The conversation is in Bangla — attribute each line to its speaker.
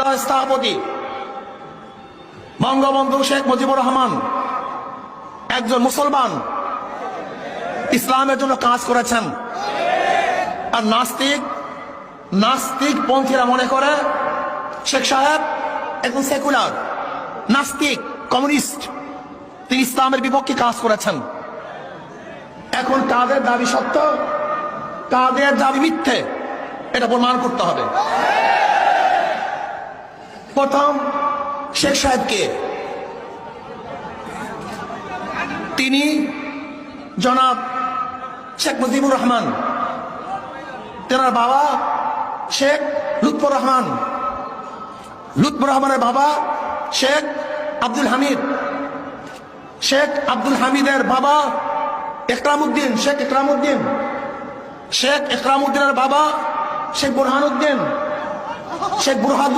Speaker 1: বাংলার স্থপতি বঙ্গবন্ধু শেখ মুজিবুর রহমান একজন মুসলমান, ইসলামের জন্য কাজ করেছেন। আর নাস্তিক পন্থীরা মনে করে শেখ সাহেব একজন সেকুলার, নাস্তিক, কমিউনিস্ট, তিনি ইসলামের বিপক্ষে কাজ করেছেন। এখন কাদের দাবি সত্য, কাদের দাবি মিথ্যে, এটা প্রমাণ করতে হবে। প্রথম শেখ সাহেবকে, তিনি জনাব শেখ মুজিবুর রহমান, তেনার বাবা শেখ লুৎফর রহমান, লুৎফর রহমানের বাবা শেখ আব্দুল হামিদ, শেখ আব্দুল হামিদের বাবা একরামউদ্দিন, শেখ একরামউদ্দিনের বাবা শেখ বুরহানুদ্দিন, শেখ বুরহানুদ্দিন